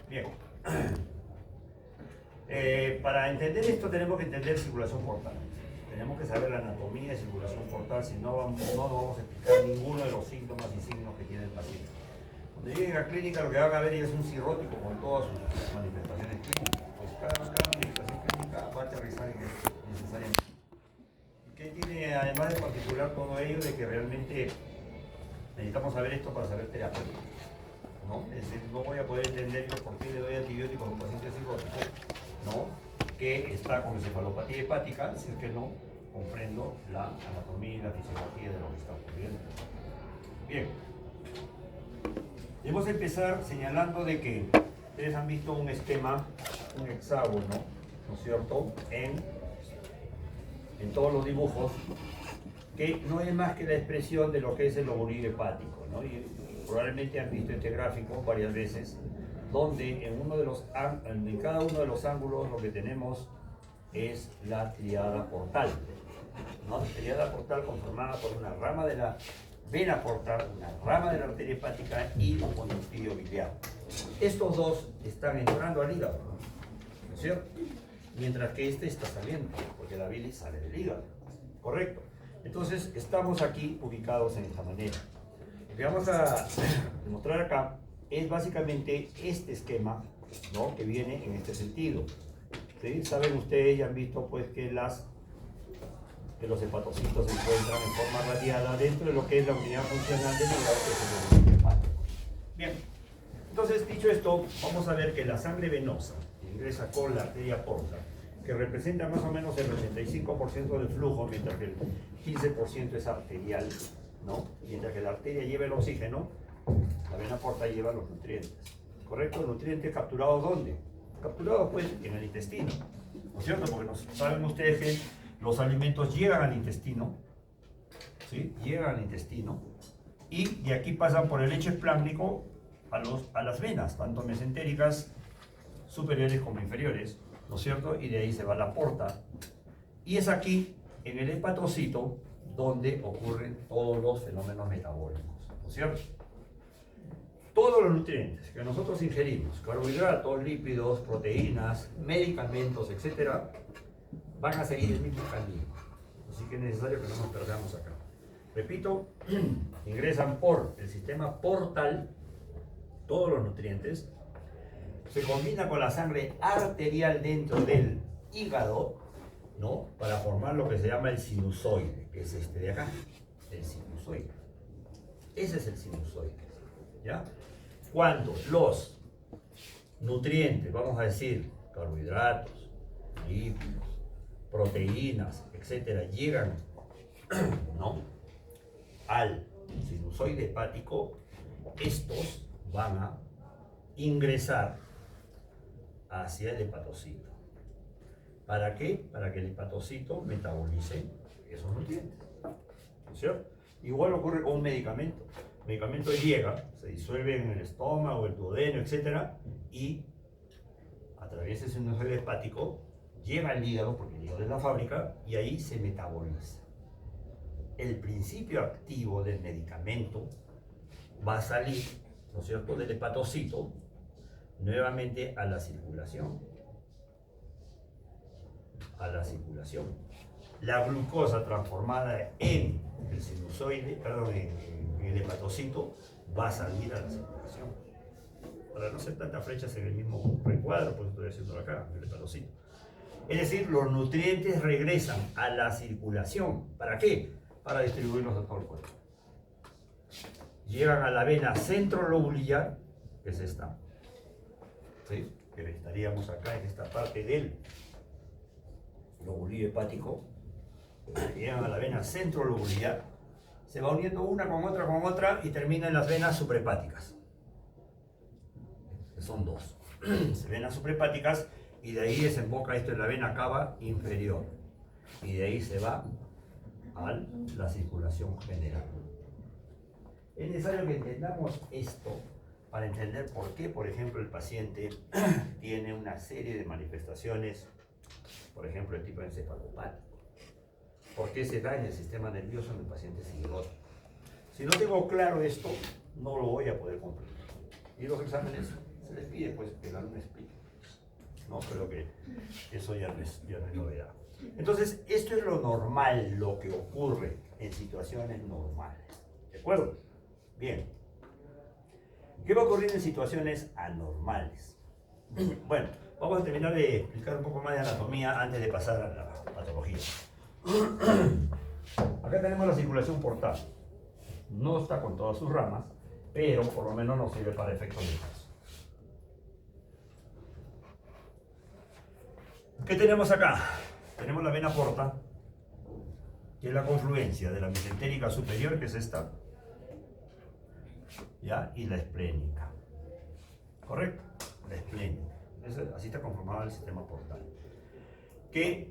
Bien. Para entender esto tenemos que entender circulación portal. Tenemos que saber la anatomía de circulación portal, si no, no vamos a explicar ninguno de los síntomas y signos que tiene el paciente. Cuando lleguen a la clínica lo que van a ver es un cirrótico con todas sus manifestaciones clínicas. Pues cada manifestación clínica va a aterrizar en esto necesariamente. ¿Qué tiene además de particular todo ello? De que realmente necesitamos saber esto para saber terapia, ¿no? Es decir, no voy a poder entender yo por qué le doy antibióticos a un paciente cirrótico, ¿no? Que está con encefalopatía hepática, si es que no comprendo la anatomía y la fisiología de lo que está ocurriendo. Bien. Debemos empezar señalando de que ustedes han visto un esquema, un hexágono, ¿no es cierto?, en todos los dibujos, que no es más que la expresión de lo que es el lobulillo hepático, ¿no? Y probablemente han visto este gráfico varias veces, donde en cada uno de los ángulos lo que tenemos es la triada portal, ¿no? La triada portal conformada por una rama de la vena portal, una rama de la arteria hepática y un conductillo biliar. Estos dos están entrando al hígado, ¿no es cierto? Mientras que este está saliendo, porque la bilis sale del hígado, ¿correcto? Entonces estamos aquí ubicados en esta manera. Lo que vamos a demostrar acá es básicamente este esquema, ¿no?, que viene en este sentido. ¿Sí? Saben ustedes, ya han visto pues que los hepatocitos se encuentran en forma radiada dentro de lo que es la unidad funcional del hígado, que es el lobulillo hepático. Bien, entonces dicho esto, vamos a ver que la sangre venosa ingresa con la arteria porta, que representa más o menos el 85% del flujo, mientras que el 15% es arterial, ¿no? Mientras que la arteria lleva el oxígeno, la vena porta lleva los nutrientes. ¿Correcto? ¿Los nutrientes capturados dónde? Capturados pues en el intestino, ¿no es cierto? Porque saben ustedes que los alimentos llegan al intestino, ¿sí? Llegan al intestino y de aquí pasan por el lecho espláncnico a las venas, tanto mesentéricas superiores como inferiores, ¿no es cierto? Y de ahí se va a la porta. Y es aquí, en el hepatocito, donde ocurren todos los fenómenos metabólicos, ¿no es cierto? Todos los nutrientes que nosotros ingerimos, carbohidratos, lípidos, proteínas, medicamentos, etc., van a seguir el mismo camino. Así que es necesario que no nos perdamos acá. Repito, ingresan por el sistema portal todos los nutrientes, se combina con la sangre arterial dentro del hígado, ¿no?, para formar lo que se llama el sinusoide, que es este de acá, el sinusoide. Ese es el sinusoide, ¿ya? Cuando los nutrientes, vamos a decir, carbohidratos, lípidos, proteínas, etcétera, llegan, ¿no?, al sinusoide hepático, estos van a ingresar hacia el hepatocito. ¿Para qué? Para que el hepatocito metabolice esos nutrientes, ¿no es cierto? Igual ocurre con un medicamento. El medicamento llega, se disuelve en el estómago, el duodeno, etc., y atraviesa ese sinusoide hepático, llega al hígado, porque el hígado es la fábrica, y ahí se metaboliza. El principio activo del medicamento va a salir, ¿no es cierto?, del hepatocito nuevamente a la circulación. La glucosa transformada en el sinusoide, perdón, en el hepatocito, va a salir a la circulación. Para no hacer tantas flechas en el mismo recuadro, pues estoy haciéndolo acá, en el hepatocito. Es decir, los nutrientes regresan a la circulación. ¿Para qué? Para distribuirlos a todo el cuerpo. Llegan a la vena centrolobular, que es esta, ¿sí?, que estaríamos acá en esta parte del lobulillo hepático. Llegan a la vena centrolobular, se va uniendo una con otra y termina en las venas suprahepáticas, que son dos. Venas suprahepáticas, y de ahí desemboca esto en la vena cava inferior, y de ahí se va a la circulación general. Es necesario que entendamos esto para entender por qué, por ejemplo, el paciente tiene una serie de manifestaciones, por ejemplo, el tipo encefalopático. ¿Por qué se daña el sistema nervioso en el paciente cirrótico? Si no tengo claro esto, no lo voy a poder comprender. Y los exámenes se les pide pues que el alumno explique. No, creo que eso ya no es novedad. Entonces, esto es lo normal, lo que ocurre en situaciones normales. ¿De acuerdo? Bien. ¿Qué va a ocurrir en situaciones anormales? Bueno, vamos a terminar de explicar un poco más de anatomía antes de pasar a la patología. Acá tenemos la circulación portal. No está con todas sus ramas, pero por lo menos nos sirve para efectos de caso. ¿Qué tenemos acá? Tenemos la vena porta, que es la confluencia de la mesentérica superior, que es esta, ¿ya? Y la esplénica. ¿Correcto? La esplénica. Así está conformado el sistema portal. ¿Qué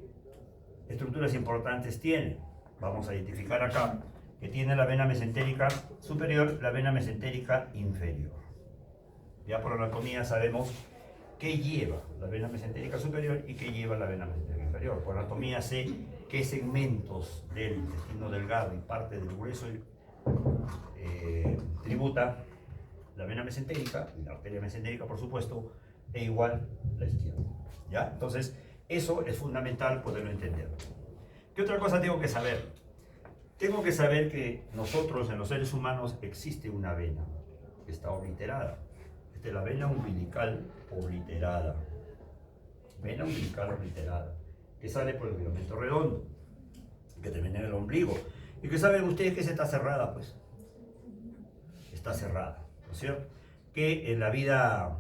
estructuras importantes tiene? Vamos a identificar acá que tiene la vena mesentérica superior, la vena mesentérica inferior. Ya por anatomía sabemos qué lleva la vena mesentérica superior y qué lleva la vena mesentérica inferior. Por anatomía sé qué segmentos del intestino delgado y parte del grueso tributa la vena mesentérica, y la arteria mesentérica por supuesto, e igual la izquierda. ¿Ya? Entonces, eso es fundamental poderlo entender. ¿Qué otra cosa tengo que saber? Tengo que saber que nosotros, en los seres humanos, existe una vena que está obliterada. Esta es la vena umbilical obliterada. Vena umbilical obliterada, que sale por el ligamento redondo, que termina en el ombligo. ¿Y que saben ustedes que está cerrada? Pues está cerrada, ¿no es cierto? Que en la vida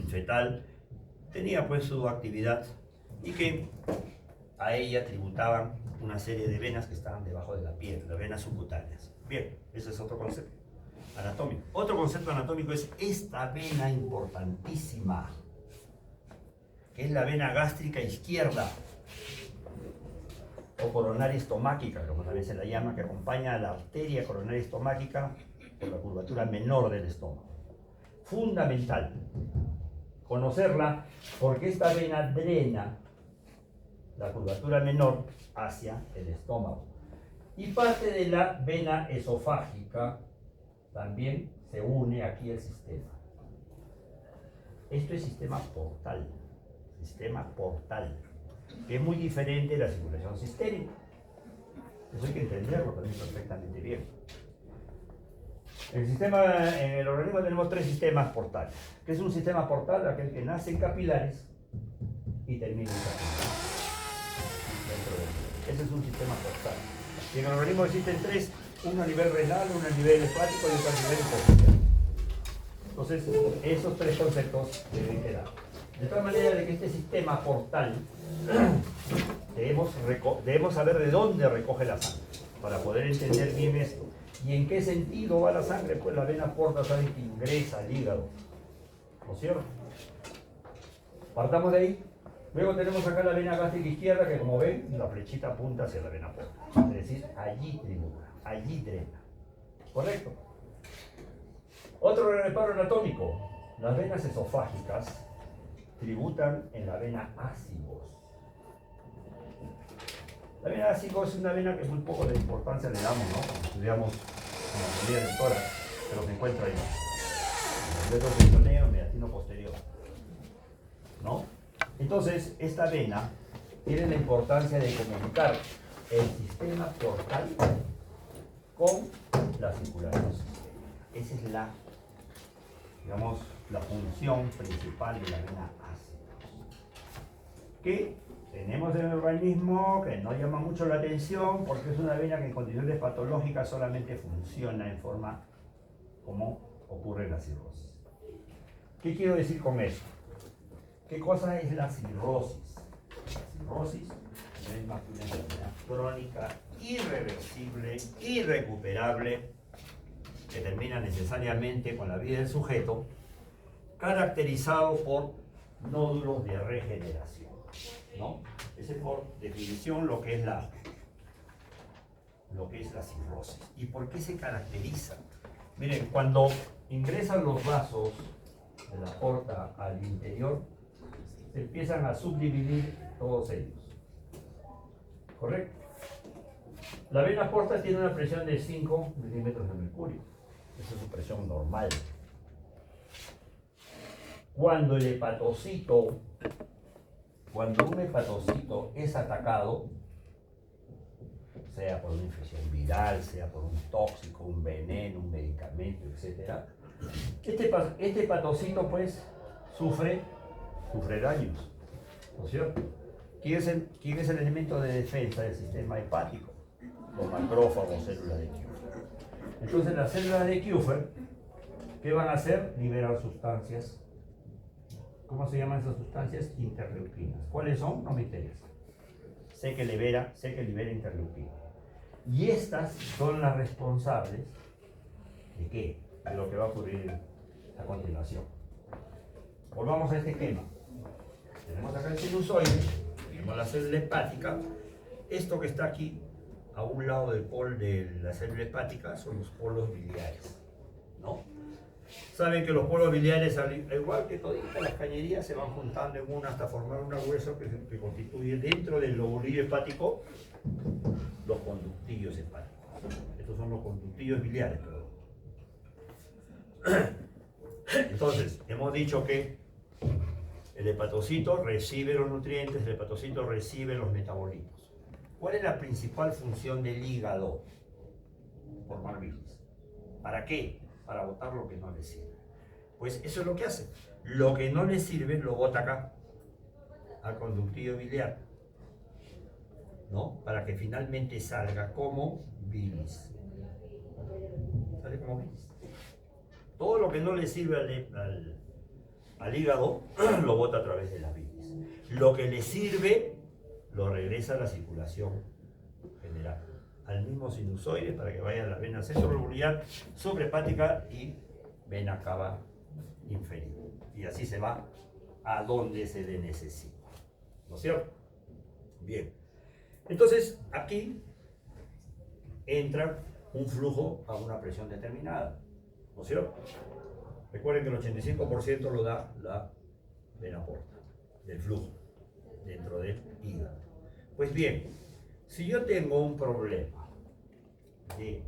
fetal tenía pues su actividad y que a ella tributaban una serie de venas que estaban debajo de la piel, las venas subcutáneas. Bien, ese es otro concepto anatómico. Otro concepto anatómico es esta vena importantísima, que es la vena gástrica izquierda, o coronaria estomáquica, como también se la llama, que acompaña a la arteria coronaria estomáquica por la curvatura menor del estómago. Fundamental conocerla porque esta vena drena la curvatura menor hacia el estómago. Y parte de la vena esofágica también se une aquí al sistema. Esto es sistema portal, que es muy diferente de la circulación sistémica. Eso hay que entenderlo también perfectamente bien. En el organismo tenemos tres sistemas portales. ¿Qué es un sistema portal? Aquel que nace en capilares y termina en capilares. Ese es un sistema portal. Y en el organismo existen tres, uno a nivel renal, uno a nivel hepático y otro a nivel hipofisial. Entonces, esos tres conceptos deben quedar. De tal manera de que este sistema portal debemos saber de dónde recoge la sangre para poder entender bien esto. ¿Y en qué sentido va la sangre? Pues la vena porta sabe que ingresa al hígado, ¿no es cierto? Partamos de ahí. Luego tenemos acá la vena gástrica izquierda, que como ven, la flechita apunta hacia la vena porta. Es decir, allí tributa, allí drena. ¿Correcto? Otro reparo anatómico. Las venas esofágicas tributan en la vena ácigos. La vena ácigos es una vena que muy poco de importancia le damos, ¿no? Cuando estudiamos anatomía del tórax, pero se encuentra ahí. En el dedo peritoneo, mediastino posterior, ¿no? Entonces, esta vena tiene la importancia de comunicar el sistema portal con la circulación sistémica. Esa es la, digamos, la función principal de la vena ácida. Que tenemos en el organismo que no llama mucho la atención porque es una vena que en condiciones patológicas solamente funciona en forma como ocurre en la cirrosis. ¿Qué quiero decir con esto? ¿Qué cosa es la cirrosis? La cirrosis es más que una enfermedad crónica, irreversible, irrecuperable, que termina necesariamente con la vida del sujeto, caracterizado por nódulos de regeneración, ¿no? Ese es por definición lo que es la cirrosis. ¿Y por qué se caracteriza? Miren, cuando ingresan los vasos de la porta al interior, se empiezan a subdividir todos ellos. ¿Correcto? La vena porta tiene una presión de 5 milímetros de mercurio. Esa es su presión normal. Cuando un hepatocito es atacado, sea por una infección viral, sea por un tóxico, un veneno, un medicamento, etc., este hepatocito pues sufre daños, ¿no es cierto? ¿Quién es el elemento de defensa del sistema hepático? Los macrófagos, células de Kupffer. Entonces las células de Kupffer, ¿qué van a hacer? Liberar sustancias. ¿Cómo se llaman esas sustancias? Interleuquinas. ¿Cuáles son? No me interesa. Sé que libera interleuquinas. Y estas son las responsables ¿de qué? De lo que va a ocurrir a continuación. Volvamos a este esquema. Tenemos acá el sinusoide, tenemos la célula hepática. Esto que está aquí, a un lado del polo de la célula hepática, son los polos biliares, ¿no? Saben que los polos biliares, al igual que toditas las cañerías, se van juntando en una hasta formar un hueso que constituye dentro del lobulillo hepático los conductillos hepáticos. Estos son los conductillos biliares, perdón. Entonces, hemos dicho que el hepatocito recibe los nutrientes, el hepatocito recibe los metabolitos. ¿Cuál es la principal función del hígado? Formar bilis. ¿Para qué? Para botar lo que no le sirve. Pues eso es lo que hace. Lo que no le sirve lo bota acá, al conductillo biliar, ¿no? Para que finalmente salga como bilis. Sale como bilis. Todo lo que no le sirve al hígado lo bota a través de la bilis. Lo que le sirve lo regresa a la circulación general, al mismo sinusoide, para que vaya a la vena centrolobulbar, suprahepática y vena cava inferior. Y así se va a donde se le necesita. ¿No es cierto? Bien. Entonces, aquí entra un flujo a una presión determinada. ¿No es cierto? Recuerden que el 85% lo da la vena porta del flujo dentro del hígado. Pues bien, si yo tengo un problema de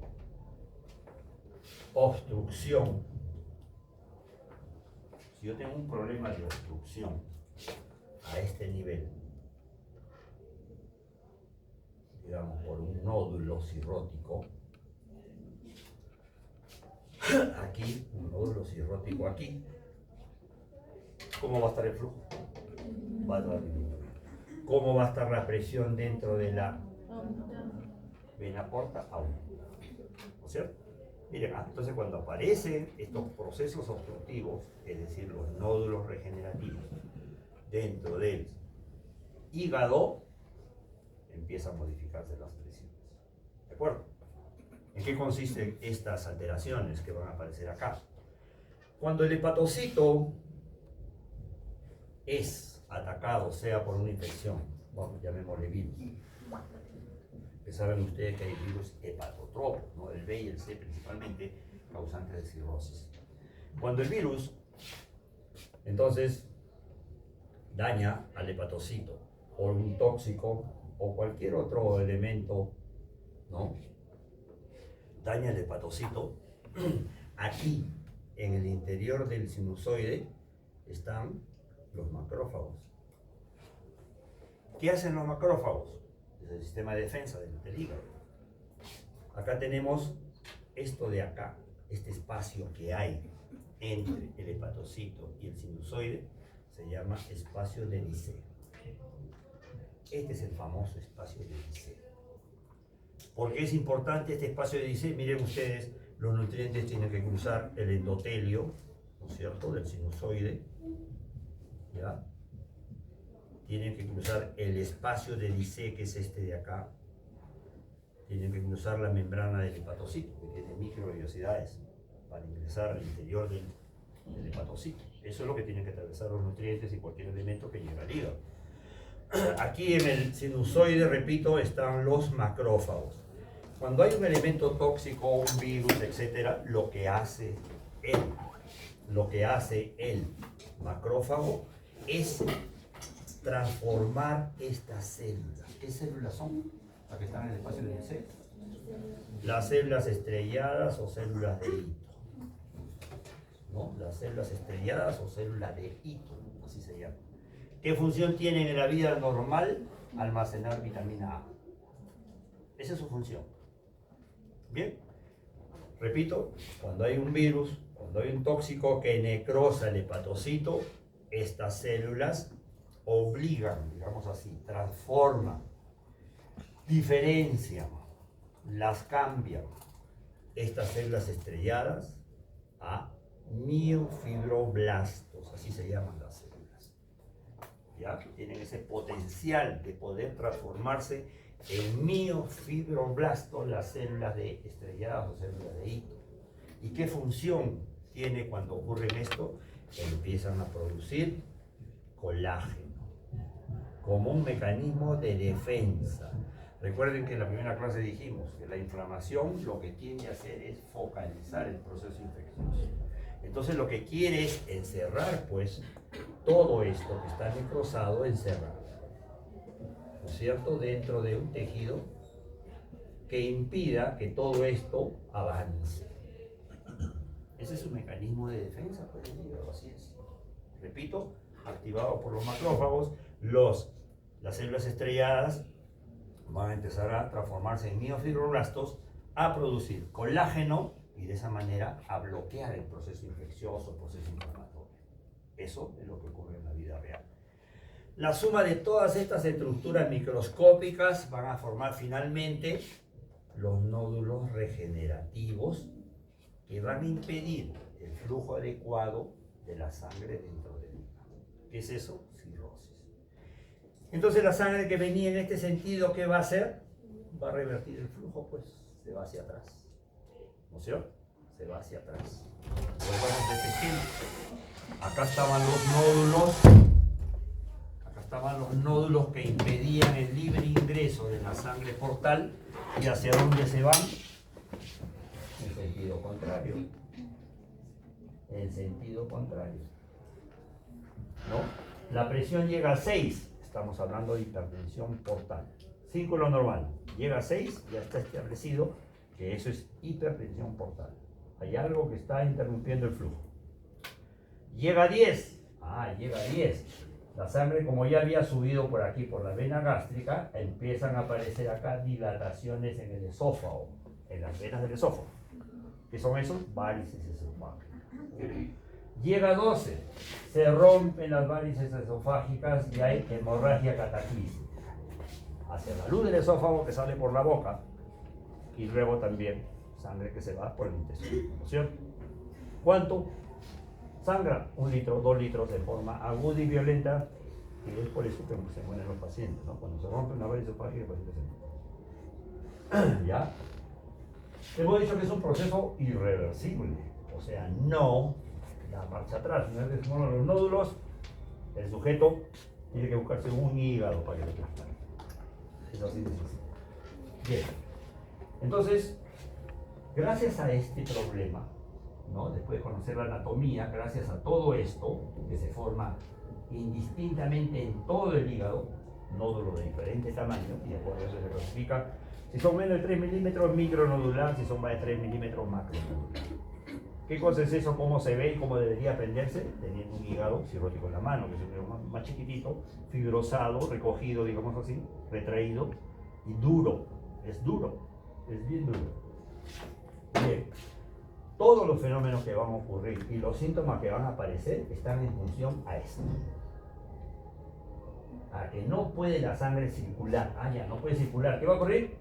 obstrucción, a este nivel, digamos por un nódulo cirrótico, aquí, un nódulo cirrótico aquí, ¿cómo va a estar el flujo? Va a estar disminuido. ¿Cómo va a estar la presión dentro de la vena porta? Aún. ¿No es cierto? Miren, entonces cuando aparecen estos procesos obstructivos, es decir, los nódulos regenerativos dentro del hígado, empiezan a modificarse las presiones. ¿De acuerdo? ¿En qué consisten estas alteraciones que van a aparecer acá? Cuando el hepatocito es atacado, sea por una infección, vamos, llamémosle virus, que saben ustedes que hay virus hepatotropos, ¿no? El B y el C principalmente causantes de cirrosis. Cuando el virus, entonces, daña al hepatocito, o un tóxico, o cualquier otro elemento, ¿no? Daña el hepatocito, aquí, en el interior del sinusoide, están los macrófagos. ¿Qué hacen los macrófagos? Es el sistema de defensa del hígado. Acá tenemos esto de acá, este espacio que hay entre el hepatocito y el sinusoide, se llama espacio de Dice. Este es el famoso espacio de Dice. ¿Por qué es importante este espacio de Dice? Miren ustedes, los nutrientes tienen que cruzar el endotelio, ¿no es cierto?, del sinusoide, ¿ya? Tienen que cruzar el espacio de Dice, que es este de acá. Tienen que cruzar la membrana del hepatocito, que tiene microvellosidades, para ingresar al interior del hepatocito. Eso es lo que tienen que atravesar los nutrientes y cualquier elemento que llegue al hígado. Aquí en el sinusoide, repito, están los macrófagos. Cuando hay un elemento tóxico, un virus, etc., lo que hace el macrófago es transformar estas células. ¿Qué células son? Las que están en el espacio de Dice. Las células estrelladas o células de hito, ¿no? las células estrelladas o células de Ito, así se llama. ¿Qué función tienen en la vida normal? Almacenar vitamina A. Esa es su función. Bien, repito, cuando hay un virus, cuando hay un tóxico que necrosa el hepatocito, estas células obligan, digamos así, transforman, diferencian, las cambian, estas células estrelladas a miofibroblastos, así se llaman las células. ¿Ya? Tienen ese potencial de poder transformarse en miofibroblastos las células de estrelladas o células de Ito. ¿Y qué función tiene cuando ocurre esto? Empiezan a producir colágeno como un mecanismo de defensa. Recuerden que en la primera clase dijimos que la inflamación lo que tiende a hacer es focalizar el proceso infeccioso. Entonces lo que quiere es encerrar, pues, todo esto que está necrosado, encerrado, ¿no es cierto?, dentro de un tejido que impida que todo esto avance. Ese es un mecanismo de defensa, pues, así es. Repito, activado por los macrófagos, las células estrelladas van a empezar a transformarse en miofibroblastos, a producir colágeno y de esa manera a bloquear el proceso infeccioso, el proceso inflamatorio. Eso es lo que ocurre en la vida real. La suma de todas estas estructuras microscópicas van a formar finalmente los nódulos regenerativos que van a impedir el flujo adecuado de la sangre dentro del hígado. ¿Qué es eso? Cirrosis. Entonces la sangre que venía en este sentido, ¿qué va a hacer? Va a revertir el flujo, pues se va hacia atrás. ¿No es cierto? Se va hacia atrás. Volvamos a este ejemplo. Acá estaban los nódulos que impedían el libre ingreso de la sangre portal. ¿Y hacia dónde se van? En sentido contrario. En sentido contrario. ¿No? La presión llega a 6. Estamos hablando de hipertensión portal. Círculo normal. Llega a 6, ya está establecido que eso es hipertensión portal. Hay algo que está interrumpiendo el flujo. Llega a 10. Llega a 10. La sangre, como ya había subido por aquí, por la vena gástrica, empiezan a aparecer acá dilataciones en el esófago, en las venas del esófago. ¿Qué son esos? Varices esofágicas. Llega a 12, se rompen las varices esofágicas y hay hemorragia cataclísmica hacia la luz del esófago que sale por la boca y luego también sangre que se va por el intestino, ¿no es cierto? ¿Cuánto sangra? 1 litro, 2 litros de forma aguda y violenta, y es por eso que se mueren los pacientes, ¿no? Cuando se rompe una varice esofágica, el paciente se muere. ¿Ya? Hemos dicho que es un proceso irreversible, o sea, no da marcha atrás. Una vez que se mueven los nódulos, el sujeto tiene que buscarse un hígado para que lo trasplante. Es así de sencillo. Bien, entonces, gracias a este problema, ¿no? Después de conocer la anatomía, gracias a todo esto que se forma indistintamente en todo el hígado, nódulos de diferente tamaño, y después de eso se clasifica si son menos de 3 milímetros micronodular, si son más de 3 milímetros macronodular. ¿Qué cosa es eso? ¿Cómo se ve y cómo debería aprenderse? Teniendo un hígado cirrótico en la mano, que es un hígado más chiquitito, fibrosado, recogido, digamos así, retraído y duro. Es bien duro. Bien. Todos los fenómenos que van a ocurrir y los síntomas que van a aparecer están en función a esto. A que no puede la sangre circular. Ya no puede circular. ¿Qué va a ocurrir?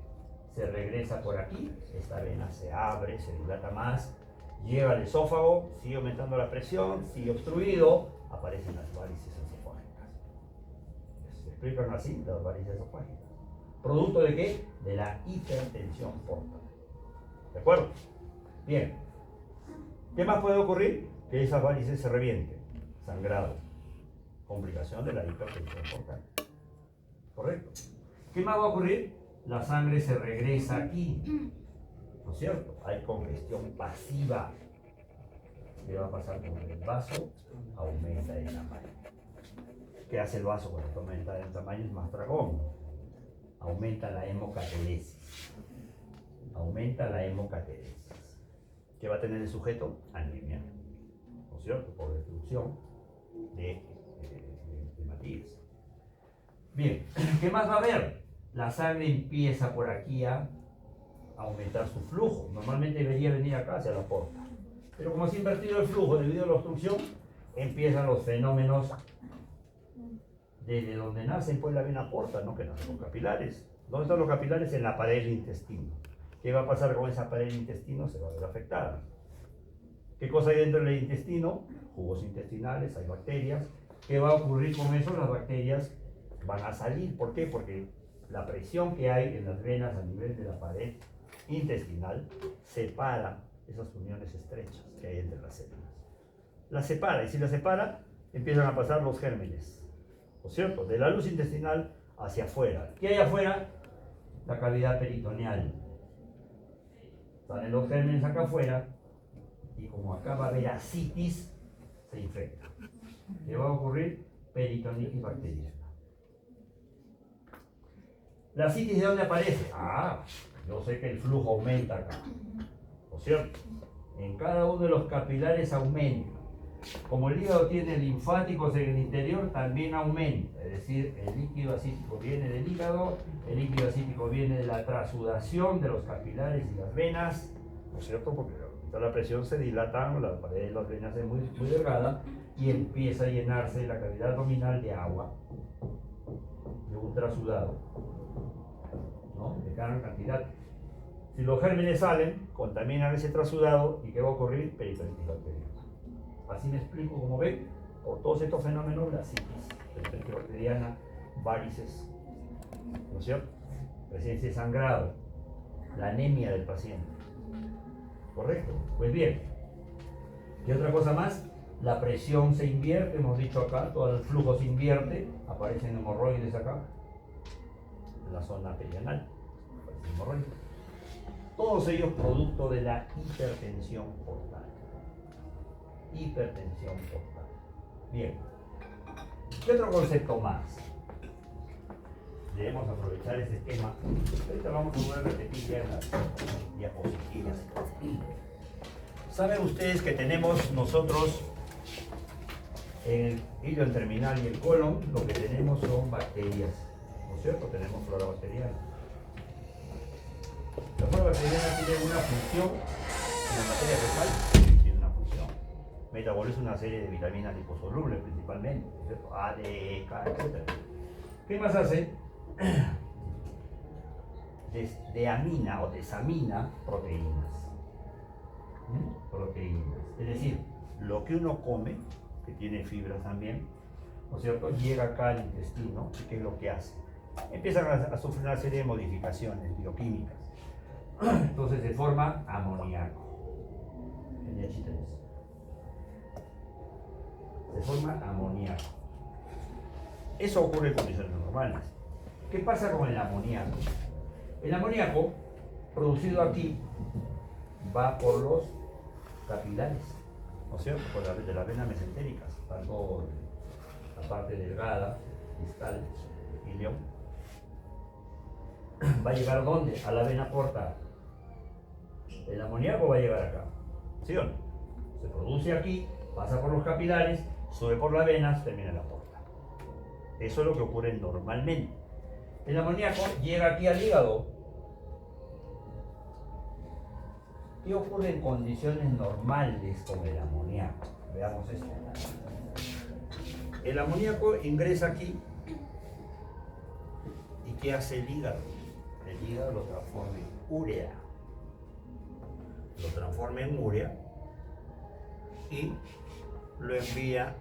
Se regresa por aquí, esta vena se abre, se dilata más, llega al esófago, sigue aumentando la presión, sigue obstruido, aparecen las varices esofágicas. Se explican así las varices esofágicas. ¿Producto de qué? De la hipertensión portal. ¿De acuerdo? Bien. ¿Qué más puede ocurrir? Que esas varices se revienten. Sangrado. Complicación de la hipertensión portal. ¿Correcto? ¿Qué más va a ocurrir? La sangre se regresa aquí. ¿No es cierto? Hay congestión pasiva. ¿Qué va a pasar con el vaso? Aumenta el tamaño. ¿Qué hace el vaso cuando aumenta el tamaño? Es más dragón. Aumenta la hemocateresis. Aumenta la hemocateresis. ¿Qué va a tener el sujeto? Anemia. ¿No es cierto?, por destrucción de Matías. Bien, ¿qué más va a haber? La sangre empieza por aquí a aumentar su flujo. Normalmente debería venir acá hacia la porta. Pero como se ha invertido el flujo debido a la obstrucción, empiezan los fenómenos desde donde nacen pues la vena porta, ¿no? Que nacen los capilares. ¿Dónde están los capilares? En la pared del intestino. ¿Qué va a pasar con esa pared del intestino? Se va a ver afectada. ¿Qué cosa hay dentro del intestino? Jugos intestinales, hay bacterias. ¿Qué va a ocurrir con eso? Las bacterias van a salir. ¿Por qué? Porque la presión que hay en las venas a nivel de la pared intestinal separa esas uniones estrechas que hay entre las células. Las separa, y si las separa, empiezan a pasar los gérmenes, ¿no es cierto?, de la luz intestinal hacia afuera. ¿Qué hay afuera? La cavidad peritoneal. Salen los gérmenes acá afuera, y como acá va a haber ascitis, se infecta. ¿Qué va a ocurrir? Peritonitis bacteriana. ¿La ascitis de dónde aparece? Yo sé que el flujo aumenta acá, ¿no es cierto? En cada uno de los capilares aumenta. Como el hígado tiene linfáticos en el interior, también aumenta. Es decir, el líquido ascítico viene del hígado, el líquido ascítico viene de la trasudación de los capilares y las venas, ¿no es cierto? Porque a la presión se dilatan, la pared de las venas es muy delgada y empieza a llenarse la cavidad abdominal de agua, de un trasudado, ¿no? De gran cantidad. Si los gérmenes salen, contaminan ese trasudado, ¿y qué va a ocurrir? Peritonitis bacteriana. Así me explico, como ven, por todos estos fenómenos, la citis, peritonitis bacteriana, varices, ¿no es cierto?, presencia de sangrado, la anemia del paciente. ¿Correcto? Pues bien, ¿qué otra cosa más? La presión se invierte, hemos dicho acá, todo el flujo se invierte, aparecen hemorroides acá, en la zona perianal, aparecen hemorroides. Todos ellos producto de la hipertensión portal. Hipertensión portal. Bien. ¿Qué otro concepto más? Debemos aprovechar ese tema. Ahorita vamos a poder repetir ya en las diapositivas. ¿Saben ustedes que tenemos nosotros en el hilo terminal y el colon? Lo que tenemos son bacterias, ¿no es cierto? Tenemos flora bacteriana. La flora bacteriana tiene una función en la materia fecal, tiene una función. Metaboliza una serie de vitaminas liposolubles principalmente, ¿cierto? A, D, E, K, etc. ¿Qué más hace? Deamina o desamina proteínas. Proteínas. Es decir, lo que uno come, que tiene fibras también, ¿no es cierto?, llega acá al intestino, y ¿qué es lo que hace? Empiezan a sufrir una serie de modificaciones bioquímicas. Entonces se forma amoníaco. NH3. Se forma amoníaco. Eso ocurre en condiciones normales. ¿Qué pasa con el amoníaco? El amoníaco, producido aquí, va por los capilares, ¿no es cierto?, por de las venas mesentéricas, tanto la parte delgada, distal, ilion. ¿Va a llegar dónde? A la vena porta. El amoníaco va a llegar acá, ¿sí o no? Se produce aquí, pasa por los capilares, sube por las venas, termina en la porta. Eso es lo que ocurre normalmente. El amoníaco llega aquí al hígado. ¿Qué ocurre en condiciones normales con el amoníaco? Veamos esto. El amoníaco ingresa aquí. ¿Y qué hace el hígado? El hígado lo transforma en urea. Lo transforma en urea y lo envía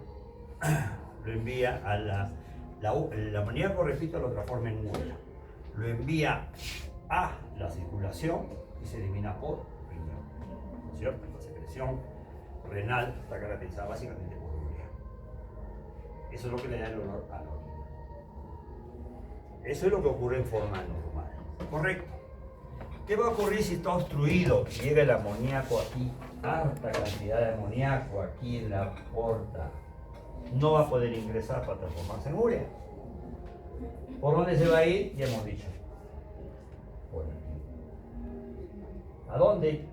a el amoníaco, repito, lo transforma en urea. Lo envía a la circulación y se elimina por riñón, ¿no es cierto? La secreción renal está caracterizada básicamente por urea. Eso es lo que le da el olor a la orina. Eso es lo que ocurre en forma normal. ¿Correcto? ¿Qué va a ocurrir si está obstruido? Llega el amoníaco aquí, harta cantidad de amoníaco aquí en la porta. No va a poder ingresar para transformarse en urea. ¿Por dónde se va a ir? Ya hemos dicho. Por aquí. ¿A dónde?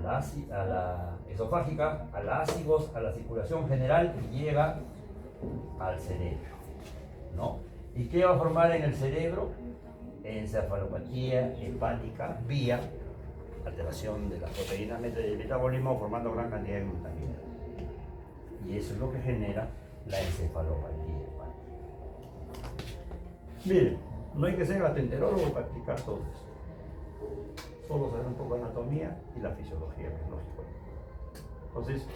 a la esofágica, a la ácigos, a la circulación general y llega al cerebro, ¿no? ¿Y qué va a formar en el cerebro? Encefalopatía hepática vía alteración de las proteínas del metabolismo formando gran cantidad de glutamina. Y eso es lo que genera la encefalopatía hepática. Miren, no hay que ser gastroenterólogo para explicar todo esto. Solo saber un poco de anatomía y la fisiología, que es lógico. Entonces,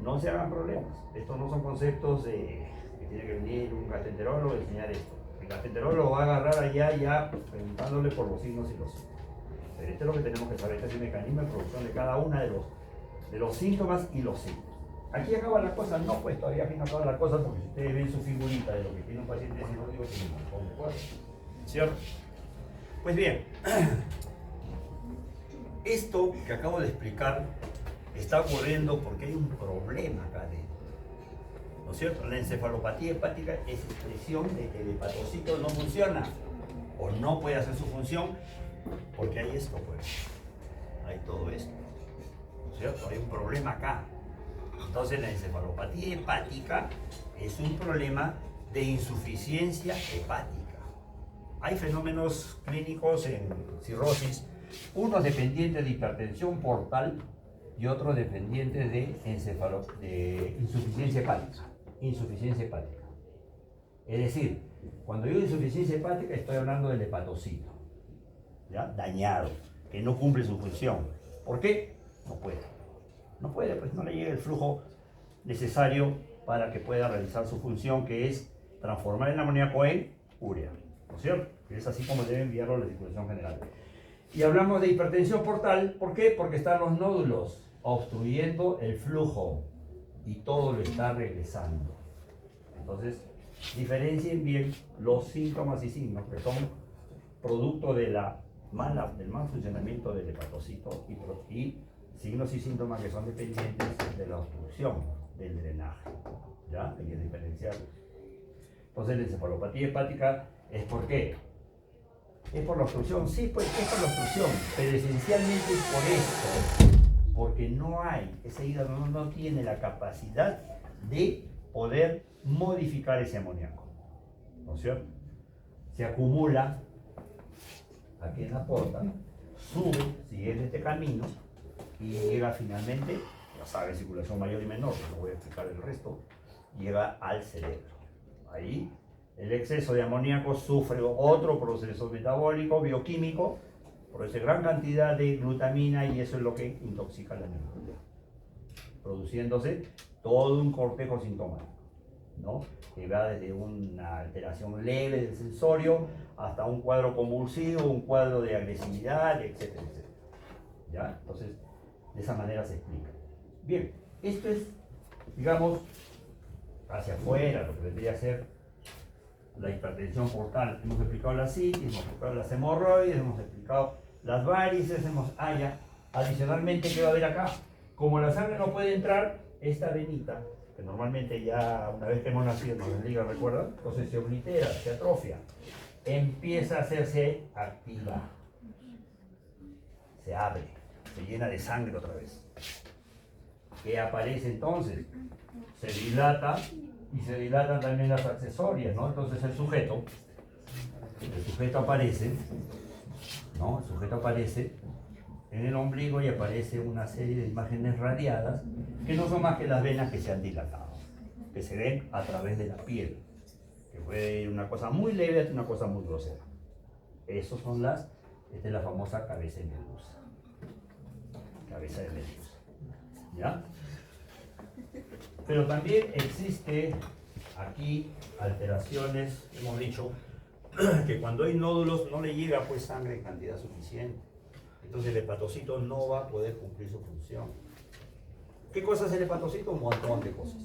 no se hagan problemas. Estos no son conceptos que tiene que venir un gastroenterólogo y enseñar esto. El gastroenterólogo va a agarrar allá ya preguntándole por los signos y los síntomas. Pero esto es lo que tenemos que saber, este es el mecanismo de producción de cada uno de los síntomas y los signos. Aquí acaba la cosa, no, pues todavía aquí no acaba la cosa, porque si ustedes ven su figurita de lo que tiene un paciente cirrótico, tiene un montón de cosas. ¿Cierto? Pues bien, esto que acabo de explicar está ocurriendo porque hay un problema acá adentro. ¿No es cierto? La encefalopatía hepática es expresión de que el hepatocito no funciona o no puede hacer su función porque hay esto, pues. Hay todo esto. ¿No es cierto? Hay un problema acá. Entonces la encefalopatía hepática es un problema de insuficiencia hepática. Hay fenómenos clínicos en cirrosis, unos dependientes de hipertensión portal y otros dependientes de insuficiencia hepática. Insuficiencia hepática. Es decir, cuando digo insuficiencia hepática estoy hablando del hepatocito, ¿ya? Dañado, que no cumple su función. ¿Por qué? No puede. No puede, pues no le llega el flujo necesario para que pueda realizar su función, que es transformar el amoníaco en urea, ¿no es cierto? Que es así como debe enviarlo a la circulación general. Y hablamos de hipertensión portal, ¿por qué? Porque están los nódulos obstruyendo el flujo y todo lo está regresando. Entonces, diferencien bien los síntomas y signos que son producto de del mal funcionamiento del hepatocito y signos y síntomas que son dependientes de la obstrucción del drenaje. ¿Ya? Hay que diferenciarlos. Entonces, la encefalopatía hepática es ¿por qué? ¿Es por la obstrucción? Sí, pues es por la obstrucción, pero esencialmente es por esto, porque no hay, ese hígado no tiene la capacidad de poder modificar ese amoníaco, ¿no es cierto? Se acumula aquí en la porta, sube, sigue este camino y llega finalmente, ya saben, circulación mayor y menor, no voy a explicar el resto, llega al cerebro. Ahí el exceso de amoníaco sufre otro proceso metabólico, bioquímico, produce gran cantidad de glutamina y eso es lo que intoxica la neurona, produciéndose todo un cortejo sintomático, ¿no? Que va desde una alteración leve del sensorio hasta un cuadro convulsivo, un cuadro de agresividad, etcétera, etcétera. ¿Ya? Entonces, de esa manera se explica. Bien, esto es, digamos, hacia afuera, lo que vendría a ser la hipertensión portal. Hemos explicado la citis, hemos explicado las hemorroides, hemos explicado las varices, adicionalmente, ¿qué va a haber acá? Como la sangre no puede entrar, esta venita, que normalmente ya una vez que hemos nacido nos desliga, ¿recuerdan? Entonces se oblitera, se atrofia, empieza a hacerse activa, se abre, se llena de sangre otra vez. ¿Qué aparece entonces? Se dilata y se dilatan también las accesorias, ¿no? Entonces el sujeto aparece, ¿no? El sujeto aparece en el ombligo y aparece una serie de imágenes radiadas que no son más que las venas que se han dilatado, que se ven a través de la piel, que puede ir una cosa muy leve a una cosa muy grosera. Esos son esta es la famosa cabeza de medusa. Cabeza de medusa. ¿Ya? Pero también existe aquí alteraciones, hemos dicho, que cuando hay nódulos no le llega pues sangre en cantidad suficiente. Entonces el hepatocito no va a poder cumplir su función. ¿Qué cosa es el hepatocito? Un montón de cosas.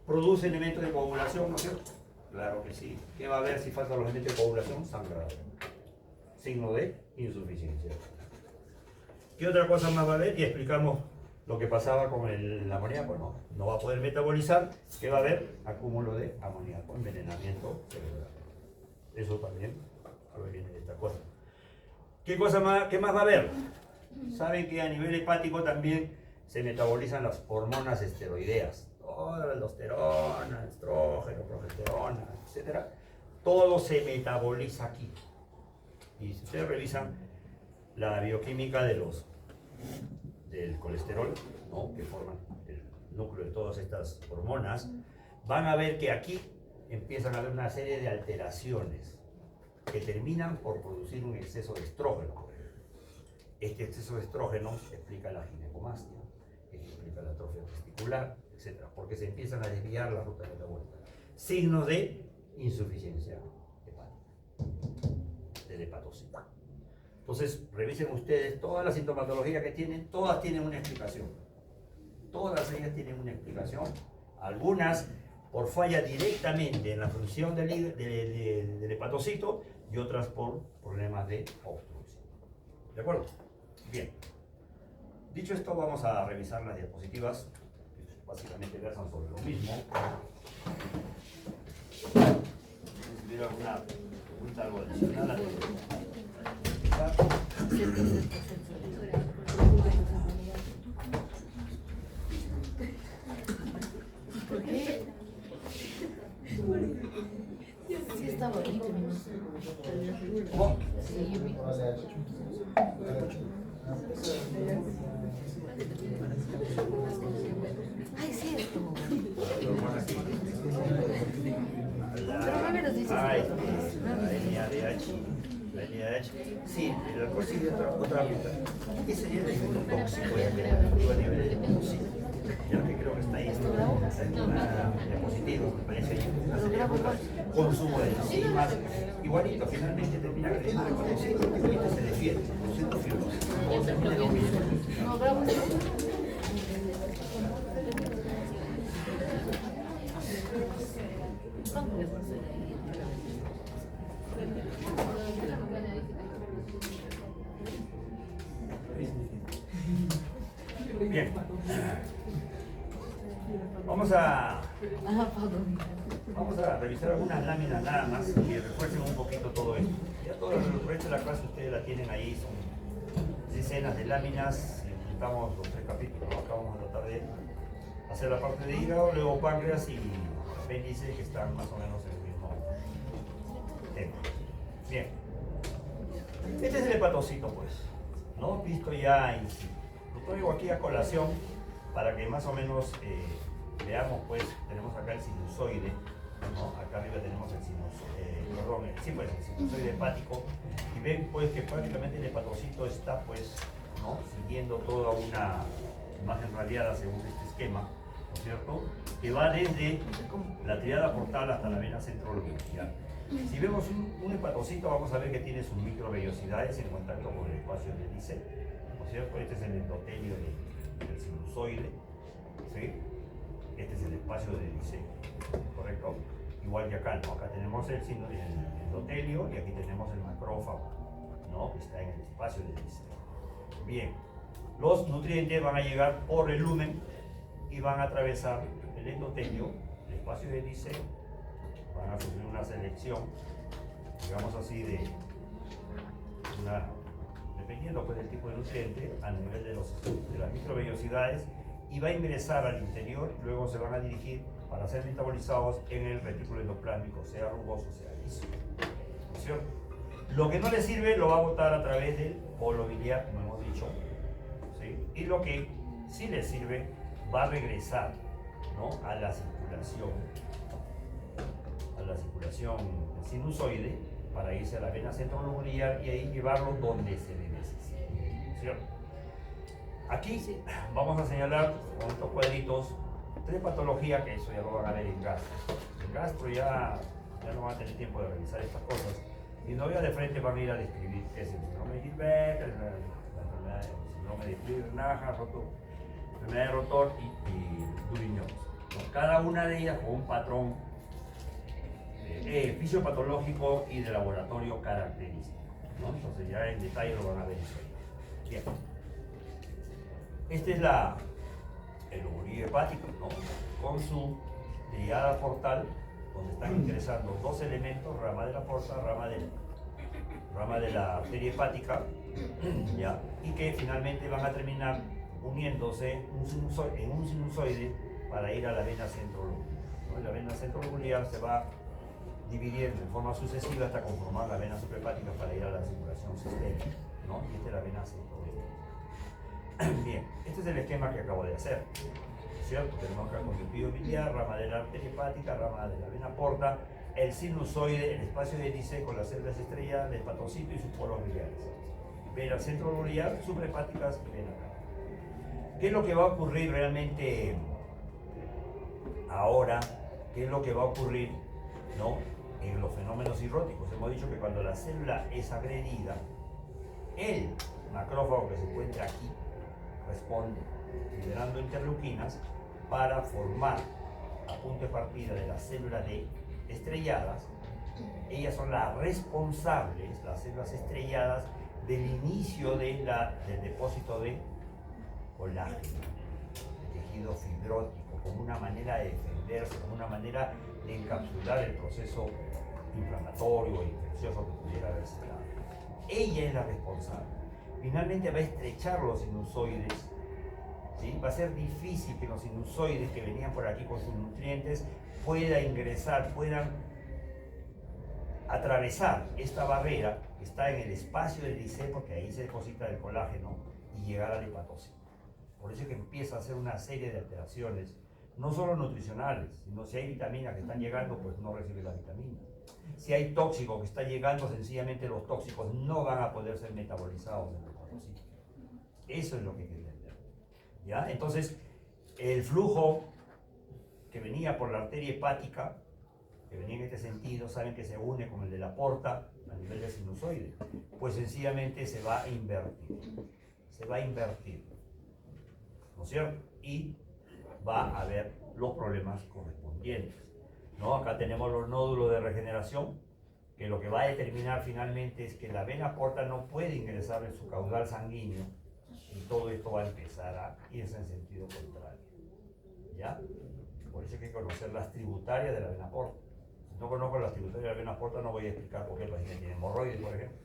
¿Produce elementos de coagulación, no es cierto? Claro que sí. ¿Qué va a haber si faltan los elementos de coagulación? Sangrado. Signo de insuficiencia. ¿Qué otra cosa más va a haber? Y explicamos lo que pasaba con el amoníaco. No va a poder metabolizar. ¿Qué va a haber? Acúmulo de amoníaco, envenenamiento cerebral. Eso también viene de esta cosa. ¿Qué más va a haber? Saben que a nivel hepático también se metabolizan las hormonas esteroideas. Toda la aldosterona, estrógeno, progesterona, etc. Todo se metaboliza aquí. Y si ustedes revisan la bioquímica del colesterol, ¿no?, que forman el núcleo de todas estas hormonas, van a ver que aquí empiezan a haber una serie de alteraciones que terminan por producir un exceso de estrógeno. Este exceso de estrógeno explica la ginecomastia, explica la atrofia testicular, etc. Porque se empiezan a desviar las rutas metabólicas. Signos de insuficiencia hepática, del hepatocito. Entonces, revisen ustedes todas las sintomatologías que tienen, todas tienen una explicación. Todas ellas tienen una explicación. Algunas por falla directamente en la función del hepatocito y otras por problemas de obstrucción. ¿De acuerdo? Bien. Dicho esto, vamos a revisar las diapositivas, que básicamente versan sobre lo mismo. Si hubiera alguna pregunta, algo adicional antes de empezar. ¿Por qué? Sí, está bonito. ¿Cómo? Sí, yo vi. Ay, cierto. Pero no me los dices. Ay, la NADH. La NADH. Sí, el alcohol sí de otra ruta. ¿Qué sería el efecto tóxico a nivel de hepatocito? Yo que creo que está ahí, está en una diapositiva, me parece ahí. Consumo de enzimas, igualito, finalmente termina creciendo el hepatocito y este se defiende, los centrofibros. Es lo mismo. No, bravo. Bien. Vamos a revisar algunas láminas nada más que refuercen un poquito todo esto. Ya todo el resto de la clase ustedes la tienen ahí, son decenas de láminas, juntamos los 3 capítulos, ¿no? Acá vamos a tratar de hacer la parte de hígado, luego páncreas y apéndice, que están más o menos en el mismo tema. Bien. Este es el hepatocito, pues, ¿no? Visto ya en sí. Lo traigo aquí a colación para que más o menos veamos, pues, tenemos acá el sinusoide, ¿no? Acá arriba tenemos el sinusoide hepático, y ven, pues, que prácticamente el hepatocito está, pues, ¿no?, siguiendo toda una imagen radiada según este esquema, ¿no es cierto?, que va desde la tríada portal hasta la vena centrolobulaar. Si vemos un hepatocito, vamos a ver que tiene sus microvellosidades en contacto con el espacio del dice, ¿no es cierto? Este es el endotelio del sinusoide, ¿sí? Este es el espacio del dice, ¿correcto? Igual que acá, ¿no? Acá tenemos el endotelio y aquí tenemos el macrófago, ¿no?, que está en el espacio del dice. Bien, los nutrientes van a llegar por el lumen y van a atravesar el endotelio, el espacio del dice, van a sufrir una selección, digamos así, dependiendo, pues, del tipo de nutriente, a nivel de las microvellosidades, y va a ingresar al interior, y luego se van a dirigir para ser metabolizados en el retículo endoplásmico, sea rugoso, sea liso. ¿No es cierto? Lo que no le sirve lo va a botar a través del polo biliar, como hemos dicho, ¿sí? Y lo que sí le sirve va a regresar, ¿no?, a la circulación sinusoide, para irse a la vena centrolobulaar y ahí llevarlo donde se le necesite, ¿cierto? Aquí vamos a señalar con estos cuadritos 3 patologías, que eso ya lo van a ver en gastro. En gastro ya no van a tener tiempo de revisar estas cosas, y no ya de frente van a ir a describir qué es el síndrome de Gilbert, el síndrome de Crigler-Najjar, enfermedad de rotor y Duriñón. Cada una de ellas con un patrón fisiopatológico y de laboratorio característico, ¿no? Entonces ya en detalle lo van a ver eso. Bien. Este es el ovurio hepático, ¿no?, con su tríada portal, donde están ingresando 2 elementos, rama de la porta, rama de la arteria hepática, ¿ya? Y que finalmente van a terminar uniéndose en un sinusoide para ir a la vena centrolóbular, ¿no? La vena centrolóbular se va dividiendo en forma sucesiva hasta conformar la vena suprahepática para ir a la circulación sistémica, ¿no? Y esta es la vena centrolóbular. Bien, este es el esquema que acabo de hacer, ¿cierto? Tenemos acá conductivo biliar, rama de la arteria hepática, rama de la vena porta, el sinusoide, el espacio de hélice con las células estrelladas, el hepatocito y sus polos biliares. Vena centrolóbular, suprahepáticas y vena cava. ¿Qué es lo que va a ocurrir realmente ahora? ¿Qué es lo que va a ocurrir, ¿no? En los fenómenos cirróticos? Hemos dicho que cuando la célula es agredida, el macrófago que se encuentra aquí responde liberando interleuquinas para formar a punto de partida de las células estrelladas. Ellas son las responsables, las células estrelladas, del inicio del depósito de colágeno, de tejido fibrótico, como una manera de defenderse, como una manera de encapsular el proceso inflamatorio o infeccioso que pudiera haberse dado. Ella es la responsable. Finalmente va a estrechar los sinusoides, ¿sí? Va a ser difícil que los sinusoides que venían por aquí con sus nutrientes puedan atravesar esta barrera que está en el espacio del hélice, porque ahí se deposita el colágeno, y llegar al hepatocito. Por eso es que empieza a hacer una serie de alteraciones, no solo nutricionales, sino si hay vitaminas que están llegando, pues no recibe las vitaminas. Si hay tóxico que está llegando, sencillamente los tóxicos no van a poder ser metabolizados en el hepatocito. Eso es lo que hay que entender, ¿ya? Entonces, el flujo que venía por la arteria hepática, que venía en este sentido, saben que se une con el de la porta a nivel del sinusoide, pues sencillamente se va a invertir, ¿no es cierto? Y va a haber los problemas correspondientes, ¿no? Acá tenemos los nódulos de regeneración, que lo que va a determinar finalmente es que la vena porta no puede ingresar en su caudal sanguíneo, y todo esto va a empezar a irse en sentido contrario, ¿ya? Por eso hay que conocer las tributarias de la vena porta. Si no conozco las tributarias de la vena porta, no voy a explicar por qué el paciente tiene hemorroides, por ejemplo.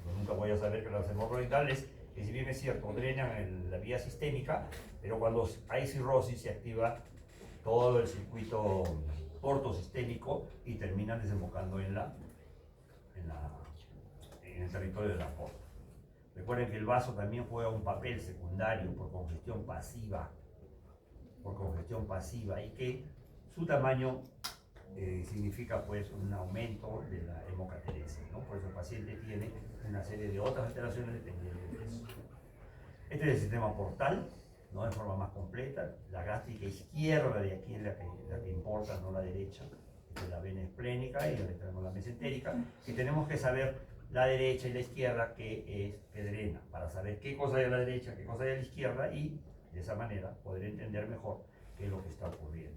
Yo nunca voy a saber que las hemorroidales, que si bien es cierto, drenan en la vía sistémica, pero cuando hay cirrosis se activa todo el circuito portosistémico y terminan desembocando en el territorio de la porta. Recuerden que el vaso también juega un papel secundario por congestión pasiva, y que su tamaño significa pues un aumento de la hemocateresis, ¿no? Por eso el paciente tiene una serie de otras alteraciones dependiendo del peso. Este es el sistema portal, ¿no? De forma más completa. La gástrica izquierda de aquí es la que importa, no la derecha. Esta es la vena esplénica y donde tenemos la mesentérica. Y tenemos que saber la derecha y la izquierda que drena, para saber qué cosa hay a la derecha, qué cosa hay a la izquierda, y de esa manera poder entender mejor qué es lo que está ocurriendo.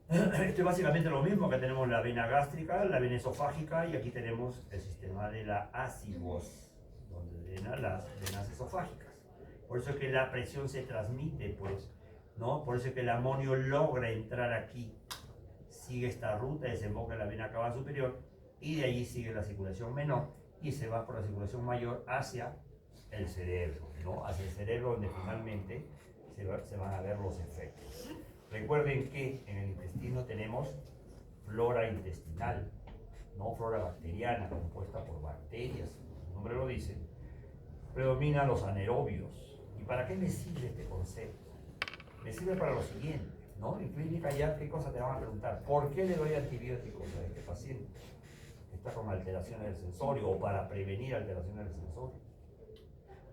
Esto es básicamente lo mismo. Acá tenemos la vena gástrica, la vena esofágica, y aquí tenemos el sistema de la ácigos, donde drenan las venas esofágicas. Por eso es que la presión se transmite, pues, ¿no? Por eso es que el amonio logra entrar aquí, sigue esta ruta, desemboca en la vena cava superior, y de allí sigue la circulación menor, y se va por la circulación mayor hacia el cerebro, ¿no? Hacia el cerebro, donde finalmente se van a ver los efectos. Recuerden que en el intestino tenemos flora intestinal, no flora bacteriana, compuesta por bacterias, el nombre lo dice. Predominan los anaerobios. ¿Y para qué me sirve este concepto? Me sirve para lo siguiente, ¿no? En clínica ya, ¿qué cosa te van a preguntar? ¿Por qué le doy antibióticos a este paciente que está con alteraciones del sensorio, o para prevenir alteraciones del sensorio?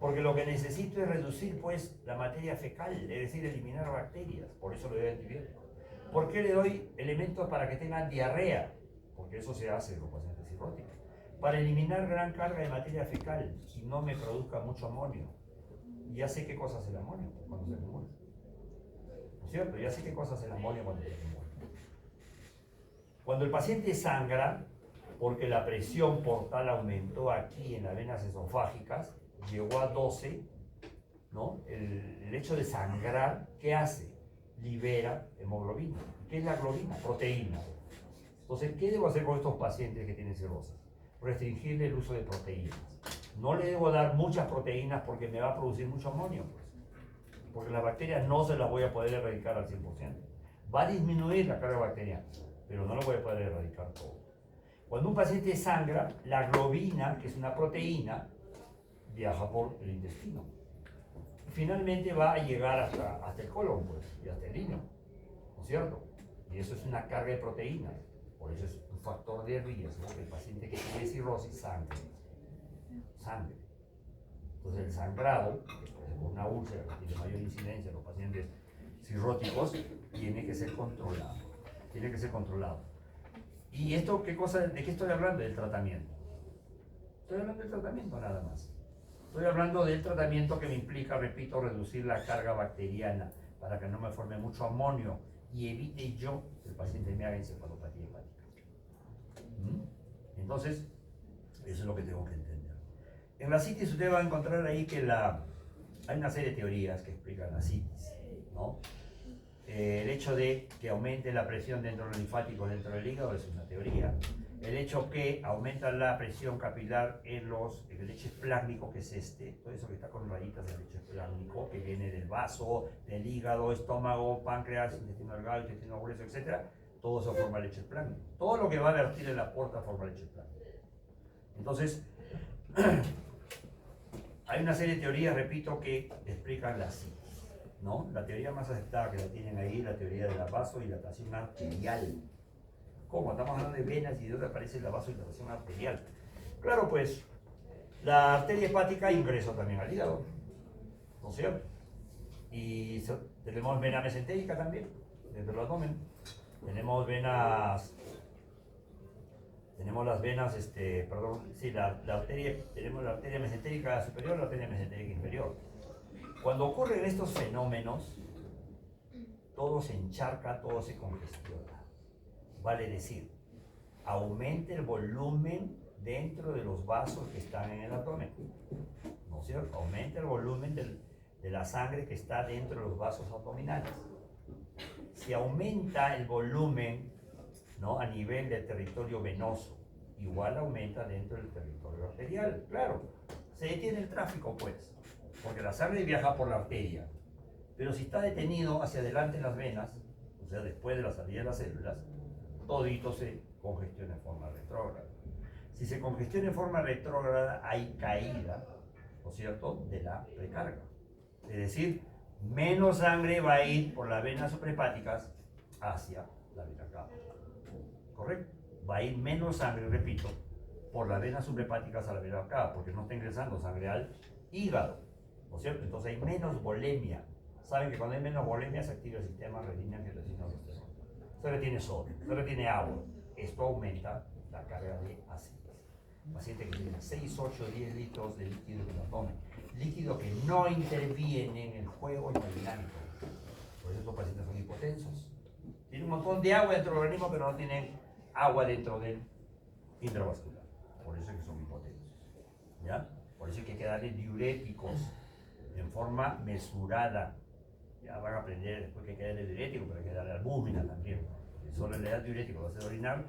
Porque lo que necesito es reducir, pues, la materia fecal, es decir, eliminar bacterias. Por eso le doy antibióticos. ¿Por qué le doy elementos para que tengan diarrea? Porque eso se hace en los pacientes cirróticos. Para eliminar gran carga de materia fecal y no me produzca mucho amonio. Y ya sé qué cosa hace el amonio cuando se acumula, ¿no es cierto? Ya sé qué cosa hace el amonio cuando se acumula. Cuando el paciente sangra, porque la presión portal aumentó aquí en las venas esofágicas, llegó a 12, ¿no? El hecho de sangrar, ¿qué hace? Libera hemoglobina. ¿Qué es la globina? Proteína. Entonces, ¿qué debo hacer con estos pacientes que tienen cirrosis? Restringirle el uso de proteínas. no le debo dar muchas proteínas porque me va a producir mucho amonio, pues. Porque las bacterias no se las voy a poder erradicar al 100%. Va a disminuir la carga bacteriana, pero no lo voy a poder erradicar todo. Cuando un paciente sangra, la globina, que es una proteína, viaja por el intestino. Finalmente va a llegar hasta el colon, pues, y hasta el riñón, ¿no es cierto? Y eso es una carga de proteínas. Por eso es un factor de riesgo que el paciente que tiene cirrosis sangre. Entonces el sangrado, que puede ser una úlcera que tiene mayor incidencia en los pacientes cirróticos, tiene que ser controlado. Tiene que ser controlado. ¿Y esto qué cosa? ¿De qué estoy hablando? Del tratamiento. Estoy hablando del tratamiento nada más. Estoy hablando del tratamiento que me implica, repito, reducir la carga bacteriana para que no me forme mucho amonio y evite yo que el paciente me haga encefalopatía hepática. Entonces, eso es lo que tengo que entender. En la citis usted va a encontrar ahí que hay una serie de teorías que explican la citis, ¿no? El hecho de que aumente la presión dentro del linfático, dentro del hígado, es una teoría. El hecho que aumenta la presión capilar en el leche plásmico, que es todo eso que está con rayitas de leche plásmico, que viene del vaso, del hígado, estómago, páncreas, intestino delgado, intestino grueso, etc. Todo eso forma leche plásmico. Todo lo que va a vertir en la porta forma leche plásmico. Entonces, hay una serie de teorías, repito, que explican la citis, ¿no? La teoría más aceptada que la tienen ahí, la teoría de la vasodilatación arterial. ¿Cómo? Estamos hablando de venas y de dónde aparece la vasodilatación arterial. Claro, pues, la arteria hepática ingresa también al hígado, ¿no es cierto? Y tenemos vena mesentérica también, dentro del abdomen. Tenemos las venas, tenemos la arteria mesentérica superior y la arteria mesentérica inferior. Cuando ocurren estos fenómenos, todo se encharca, todo se congestiona. Vale decir, aumenta el volumen dentro de los vasos que están en el abdomen, ¿no es cierto? Aumenta el volumen de la sangre que está dentro de los vasos abdominales. Si aumenta el volumen, ¿no?, a nivel del territorio venoso, igual aumenta dentro del territorio arterial, claro. Se detiene el tráfico, pues, porque la sangre viaja por la arteria, pero si está detenido hacia adelante en las venas, o sea, después de la salida de las células, todito se congestiona en forma retrógrada. Si se congestiona en forma retrógrada, hay caída, ¿no es cierto?, de la precarga. Es decir, menos sangre va a ir por las venas suprahepáticas hacia la vena cava. ¿Correcto? Va a ir menos sangre, repito, por las venas suprahepáticas a la vena cava, porque no está ingresando sangre al hígado, ¿no es cierto? Entonces hay menos volemia. Saben que cuando hay menos volemia se activa el sistema renina-angiotensina-aldosterona. Se retiene sodio, se retiene agua. Esto aumenta la carga de ácidos. Paciente que tiene 6, 8, 10 litros de líquido en el abdomen. Líquido que no interviene en el juego hemodinámico. Por eso estos pacientes son hipotensos. Tienen un montón de agua dentro del organismo, pero no tienen agua dentro del intravascular. Por eso es que son hipotensos. ¿Ya? Por eso hay que darle diuréticos en forma mesurada. Ya van a aprender después que hay que darle diurético, pero hay que darle albúmina también. Si solo le das diurético, lo hace orinar,